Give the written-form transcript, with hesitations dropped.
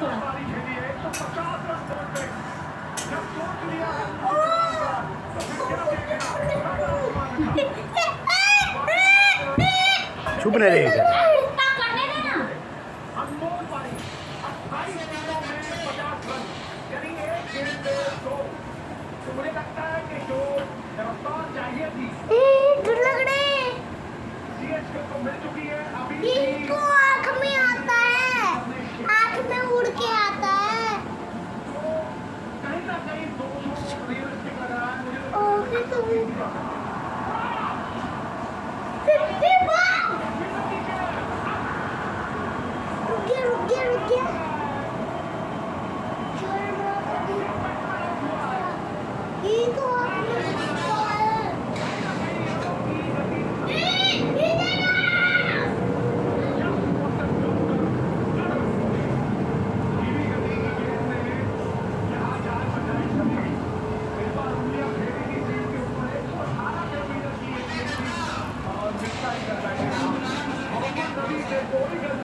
थोड़ा। चुप नहीं रहेगा। करने देना। मुझे लगता है कि जो रफ्तार चाहिए थी सीएसके को मिल चुकी है। अभी इनको आँख में आता है, आँख में उड़ के आता है। तो कहीं ना कहीं दोनों रियलिस्टिक लग रहा है मुझे। ओके तो रुक गया।